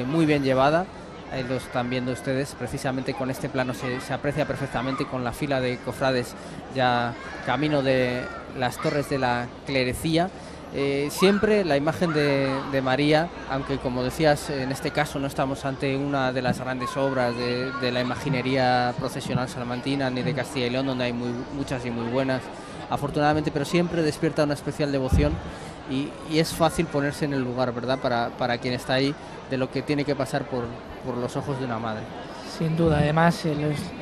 muy bien llevada. Ahí lo están viendo ustedes, precisamente con este plano se aprecia perfectamente, con la fila de cofrades ya camino de las torres de la clerecía. Siempre la imagen de María, aunque como decías, en este caso no estamos ante una de las grandes obras de la imaginería procesional salmantina ni de Castilla y León, donde hay muchas y muy buenas, afortunadamente, pero siempre despierta una especial devoción, y es fácil ponerse en el lugar, ¿verdad?, para quien está ahí, de lo que tiene que pasar por los ojos de una madre. Sin duda, además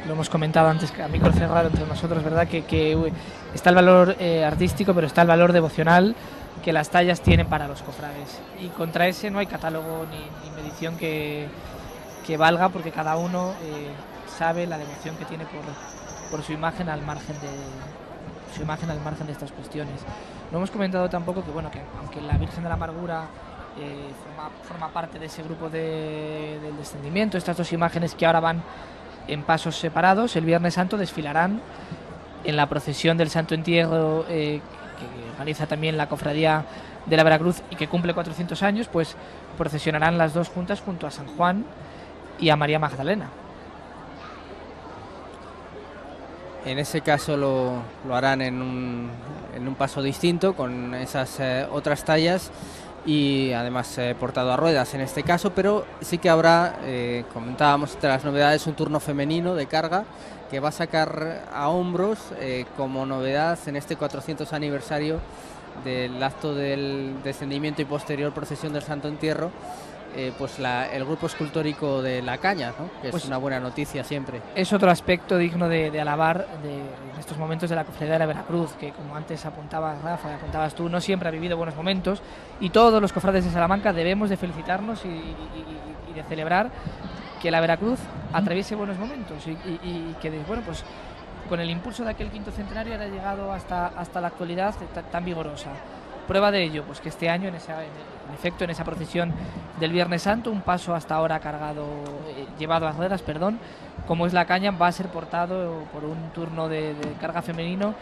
lo hemos comentado antes a micro cerrado entre nosotros, ¿verdad?, que está el valor artístico, pero está el valor devocional que las tallas tienen para los cofrades, y contra ese no hay catálogo ni medición que valga, porque cada uno sabe la devoción que tiene por su imagen al margen de estas cuestiones. No hemos comentado tampoco que aunque la Virgen de la Amargura forma parte de ese grupo del descendimiento, estas dos imágenes que ahora van en pasos separados, el Viernes Santo desfilarán en la procesión del Santo Entierro, que organiza también la Cofradía de la Veracruz y que cumple 400 años, pues procesionarán las dos juntas junto a San Juan y a María Magdalena. En ese caso lo harán en un paso distinto, con esas otras tallas, y además portado a ruedas en este caso, pero sí que habrá, comentábamos entre las novedades, un turno femenino de carga que va a sacar a hombros, como novedad en este 400 aniversario, del acto del descendimiento y posterior procesión del Santo Entierro, pues el grupo escultórico de La Caña, ¿no? Que pues es una buena noticia siempre. Es otro aspecto digno de alabar en estos momentos de la Cofradía de la Veracruz, que como antes apuntabas Rafa, apuntabas tú, no siempre ha vivido buenos momentos, y todos los cofrades de Salamanca debemos de felicitarnos y de celebrar que la Veracruz atraviese buenos momentos y que, bueno, pues con el impulso de aquel quinto centenario haya llegado hasta la actualidad tan vigorosa. Prueba de ello, pues que este año, en efecto, en esa procesión del Viernes Santo, un paso hasta ahora llevado a ruedas, como es La Caña, va a ser portado por un turno de carga femenino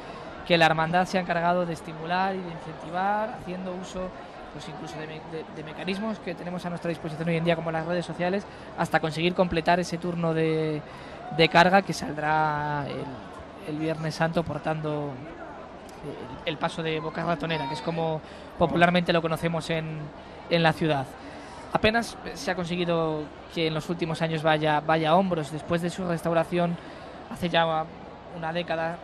que la hermandad se ha encargado de estimular y de incentivar, haciendo uso pues incluso de mecanismos que tenemos a nuestra disposición hoy en día, como las redes sociales, hasta conseguir completar ese turno de carga que saldrá el Viernes Santo portando el paso de Boca Ratonera, que es como popularmente lo conocemos en la ciudad. Apenas se ha conseguido que en los últimos años vaya a hombros. Después de su restauración hace ya una década,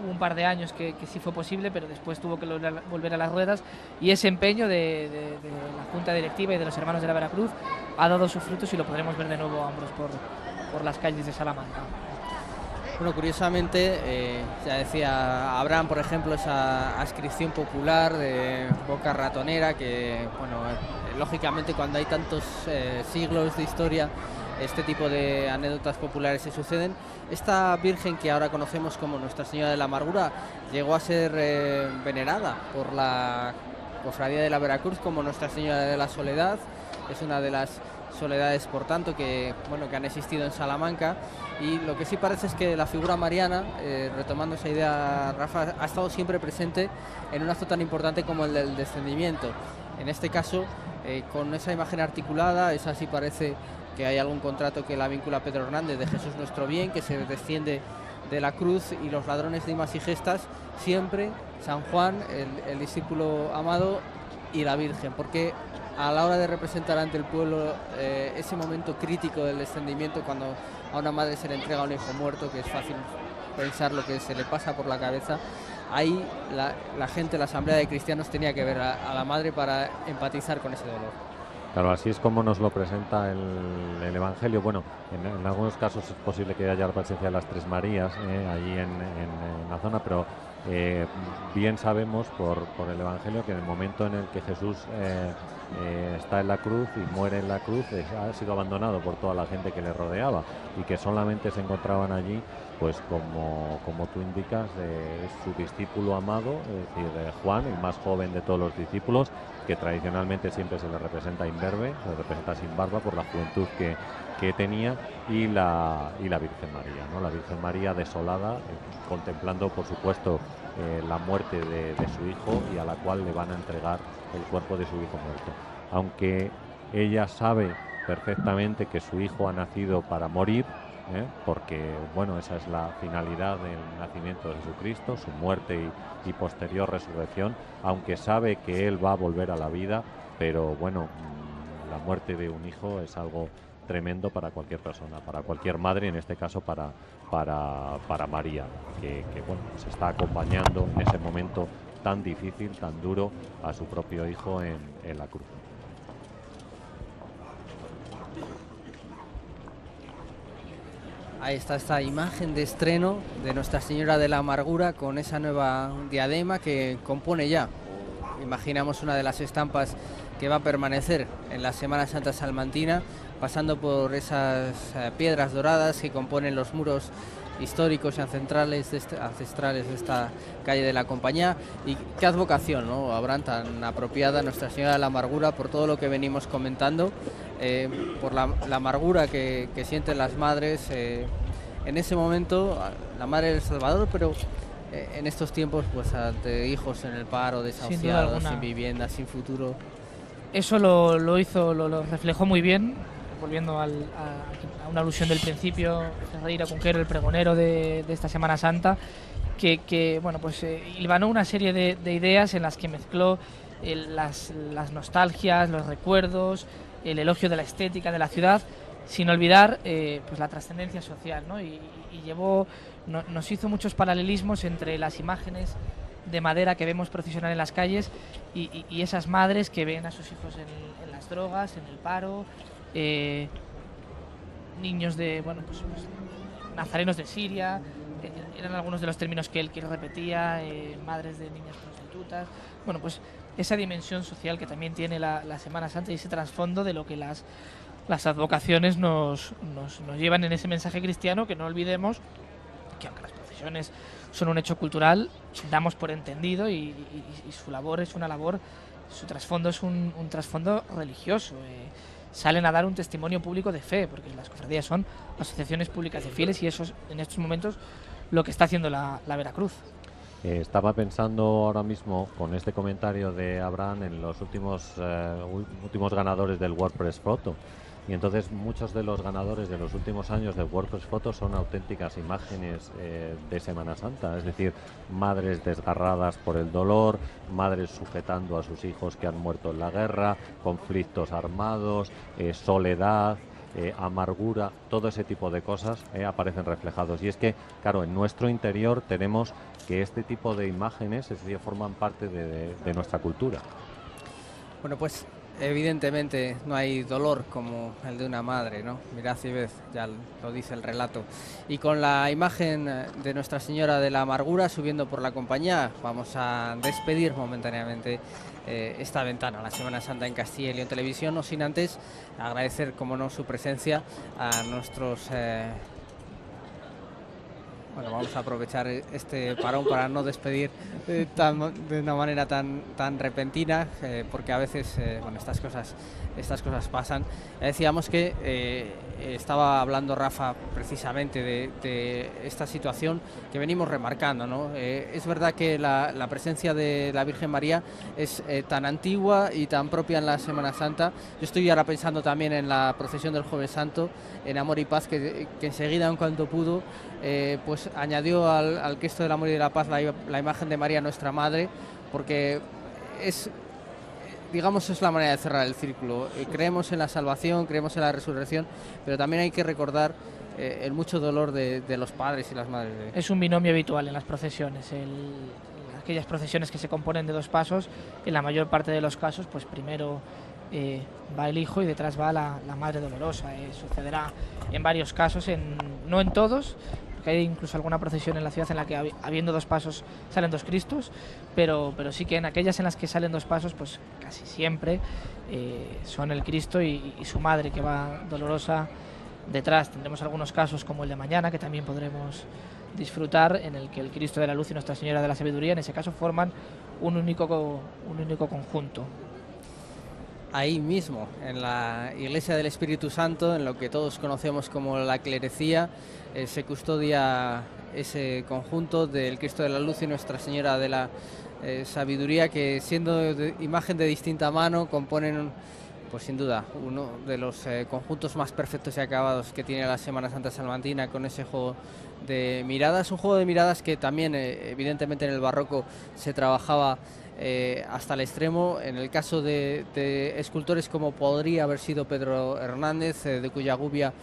hubo un par de años que sí fue posible, pero después tuvo que volver a las ruedas, y ese empeño de la Junta Directiva y de los hermanos de la Veracruz ha dado sus frutos y lo podremos ver de nuevo a hombros por las calles de Salamanca. Bueno, curiosamente, ya decía Abraham, por ejemplo, esa adscripción popular de Boca Ratonera, que, bueno, lógicamente cuando hay tantos siglos de historia, este tipo de anécdotas populares se suceden. Esta Virgen que ahora conocemos como Nuestra Señora de la Amargura llegó a ser venerada por la Cofradía de la Veracruz como Nuestra Señora de la Soledad. Es una de las soledades, por tanto, que han existido en Salamanca, y lo que sí parece es que la figura mariana, retomando esa idea, Rafa, ha estado siempre presente en un acto tan importante como el del descendimiento. En este caso, con esa imagen articulada, esa sí parece que hay algún contrato que la vincula a Pedro Hernández, de Jesús nuestro bien, que se desciende de la cruz, y los ladrones de imas y gestas, siempre San Juan, el discípulo amado, y la Virgen, porque a la hora de representar ante el pueblo ese momento crítico del descendimiento, cuando a una madre se le entrega un hijo muerto, que es fácil pensar lo que se le pasa por la cabeza, ahí la gente, la asamblea de cristianos, tenía que ver a la madre para empatizar con ese dolor. Claro, así es como nos lo presenta el Evangelio. Bueno, en algunos casos es posible que haya la presencia de las Tres Marías allí en la zona, pero bien sabemos por el Evangelio que en el momento en el que Jesús está en la cruz y muere en la cruz, ha sido abandonado por toda la gente que le rodeaba, y que solamente se encontraban allí, pues como tú indicas, su discípulo amado, es decir, Juan, el más joven de todos los discípulos, que tradicionalmente siempre se le representa imberbe, se le representa sin barba por la juventud que tenía, y la Virgen María, ¿no? La Virgen María desolada, contemplando, por supuesto, la muerte de su hijo, y a la cual le van a entregar el cuerpo de su hijo muerto. Aunque ella sabe perfectamente que su hijo ha nacido para morir, porque, bueno, esa es la finalidad del nacimiento de Jesucristo, su muerte y posterior resurrección, aunque sabe que él va a volver a la vida, pero bueno, la muerte de un hijo es algo tremendo para cualquier persona, para cualquier madre, en este caso para María, que bueno, se está acompañando en ese momento tan difícil, tan duro, a su propio hijo en la cruz. Ahí está esta imagen de estreno de Nuestra Señora de la Amargura, con esa nueva diadema que compone ya, imaginamos, una de las estampas que va a permanecer en la Semana Santa salmantina, pasando por esas piedras doradas que componen los muros históricos y ancestrales de esta calle de la Compañía. Y qué advocación, ¿no? Habrán tan apropiada Nuestra Señora de la Amargura, por todo lo que venimos comentando, por la amargura que sienten las madres en ese momento, la Madre del Salvador, pero en estos tiempos, pues ante hijos en el paro, desahuciados, sin vivienda, sin futuro. Eso lo reflejó muy bien, volviendo a una alusión del principio, Ferreira Cunquero, el pregonero de esta Semana Santa, que bueno, pues hilvanó una serie de ideas en las que mezcló las nostalgias, los recuerdos, el elogio de la estética de la ciudad, sin olvidar pues la trascendencia social, ¿no? Y nos hizo muchos paralelismos entre las imágenes de madera que vemos procesionar en las calles y esas madres que ven a sus hijos en las drogas, en el paro, niños de, bueno, pues nazarenos de Siria, eran algunos de los términos que él repetía, madres de niñas prostitutas. Bueno, pues esa dimensión social que también tiene la Semana Santa y ese trasfondo de lo que las advocaciones nos llevan en ese mensaje cristiano, que no olvidemos que aunque las procesiones son un hecho cultural, damos por entendido y su labor es una labor, su trasfondo es un trasfondo religioso. Salen a dar un testimonio público de fe, porque las cofradías son asociaciones públicas de fieles y eso es en estos momentos lo que está haciendo la Veracruz. Estaba pensando ahora mismo con este comentario de Abraham en los últimos ganadores del WordPress Photo. Y entonces muchos de los ganadores de los últimos años del WordPress Photo son auténticas imágenes de Semana Santa, es decir, madres desgarradas por el dolor, madres sujetando a sus hijos que han muerto en la guerra, conflictos armados, soledad, amargura, todo ese tipo de cosas aparecen reflejados. Y es que, claro, en nuestro interior tenemos que este tipo de imágenes, es decir, forman parte de nuestra cultura. Bueno, pues evidentemente no hay dolor como el de una madre, ¿no? Mirad y ved, ya lo dice el relato. Y con la imagen de Nuestra Señora de la Amargura subiendo por la compañía, vamos a despedir momentáneamente esta ventana, la Semana Santa en Castilla y León Televisión, no sin antes agradecer, como no, su presencia a nuestros... Bueno, vamos a aprovechar este parón para no despedir de una manera tan repentina, porque a veces bueno, estas cosas pasan. Decíamos que estaba hablando Rafa precisamente de esta situación que venimos remarcando, ¿no? Es verdad que la presencia de la Virgen María es tan antigua y tan propia en la Semana Santa. Yo estoy ahora pensando también en la procesión del Jueves Santo, en Amor y Paz, que enseguida, en cuanto pudo, pues añadió al Cristo del Amor y de la Paz la imagen de María, nuestra Madre, porque es la manera de cerrar el círculo. Creemos en la salvación, creemos en la resurrección, pero también hay que recordar el mucho dolor de los padres y las madres. Es un binomio habitual en las procesiones, aquellas procesiones que se componen de dos pasos, en la mayor parte de los casos, pues primero va el hijo y detrás va la madre dolorosa. Sucederá en varios casos, no en todos, porque hay incluso alguna procesión en la ciudad en la que habiendo dos pasos salen dos Cristos, pero sí que en aquellas en las que salen dos pasos, pues casi siempre son el Cristo y su madre, que va dolorosa detrás. Tendremos algunos casos como el de mañana, que también podremos disfrutar, en el que el Cristo de la Luz y Nuestra Señora de la Sabiduría en ese caso forman un único conjunto. Ahí mismo, en la Iglesia del Espíritu Santo, en lo que todos conocemos como la clerecía, se custodia ese conjunto del Cristo de la Luz y Nuestra Señora de la Sabiduría, que siendo imagen de distinta mano componen, pues sin duda, uno de los conjuntos más perfectos y acabados que tiene la Semana Santa salmantina, con ese juego de miradas, un juego de miradas que también evidentemente en el barroco se trabajaba hasta el extremo. En el caso de escultores como podría haber sido Pedro Hernández, de cuya gubia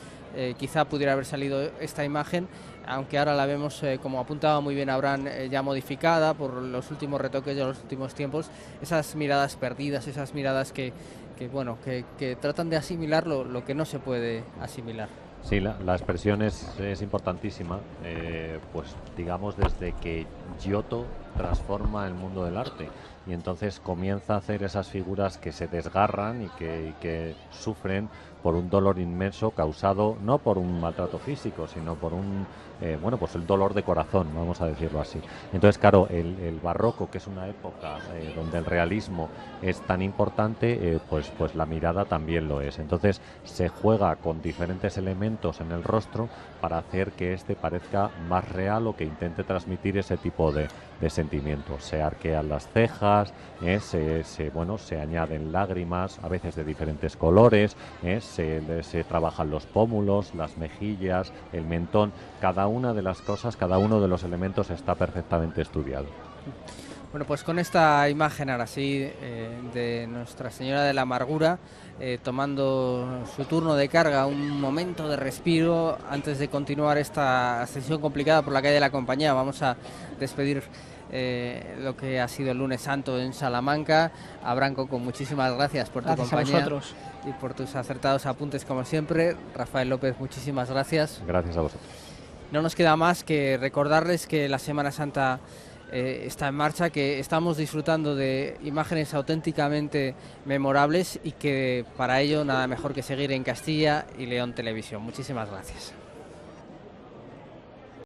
quizá pudiera haber salido esta imagen, aunque ahora la vemos, como apuntaba muy bien Abraham, ya modificada por los últimos retoques de los últimos tiempos, esas miradas perdidas, esas miradas que tratan de asimilar lo que no se puede asimilar. Sí, la expresión es importantísima, pues digamos desde que Giotto transforma el mundo del arte y entonces comienza a hacer esas figuras que se desgarran y que sufren por un dolor inmenso causado no por un maltrato físico, sino por pues el dolor de corazón, vamos a decirlo así. Entonces, claro, el barroco, que es una época donde el realismo es tan importante, pues la mirada también lo es. Entonces se juega con diferentes elementos en el rostro para hacer que este parezca más real o que intente transmitir ese tipo de sentimientos. Se arquean las cejas, se añaden lágrimas, a veces de diferentes colores, se trabajan los pómulos, las mejillas, el mentón. Cada una de las cosas, cada uno de los elementos está perfectamente estudiado. Bueno, pues con esta imagen ahora sí de Nuestra Señora de la Amargura, tomando su turno de carga, un momento de respiro antes de continuar esta sesión complicada por la calle de la Compañía. Vamos a despedir lo que ha sido el lunes santo en Salamanca. Abraham Coco, muchísimas gracias por tu compañía. A vosotros. Y por tus acertados apuntes como siempre. Rafael López, muchísimas gracias. Gracias a vosotros. No nos queda más que recordarles que la Semana Santa está en marcha, que estamos disfrutando de imágenes auténticamente memorables y que para ello nada mejor que seguir en Castilla y León Televisión. Muchísimas gracias.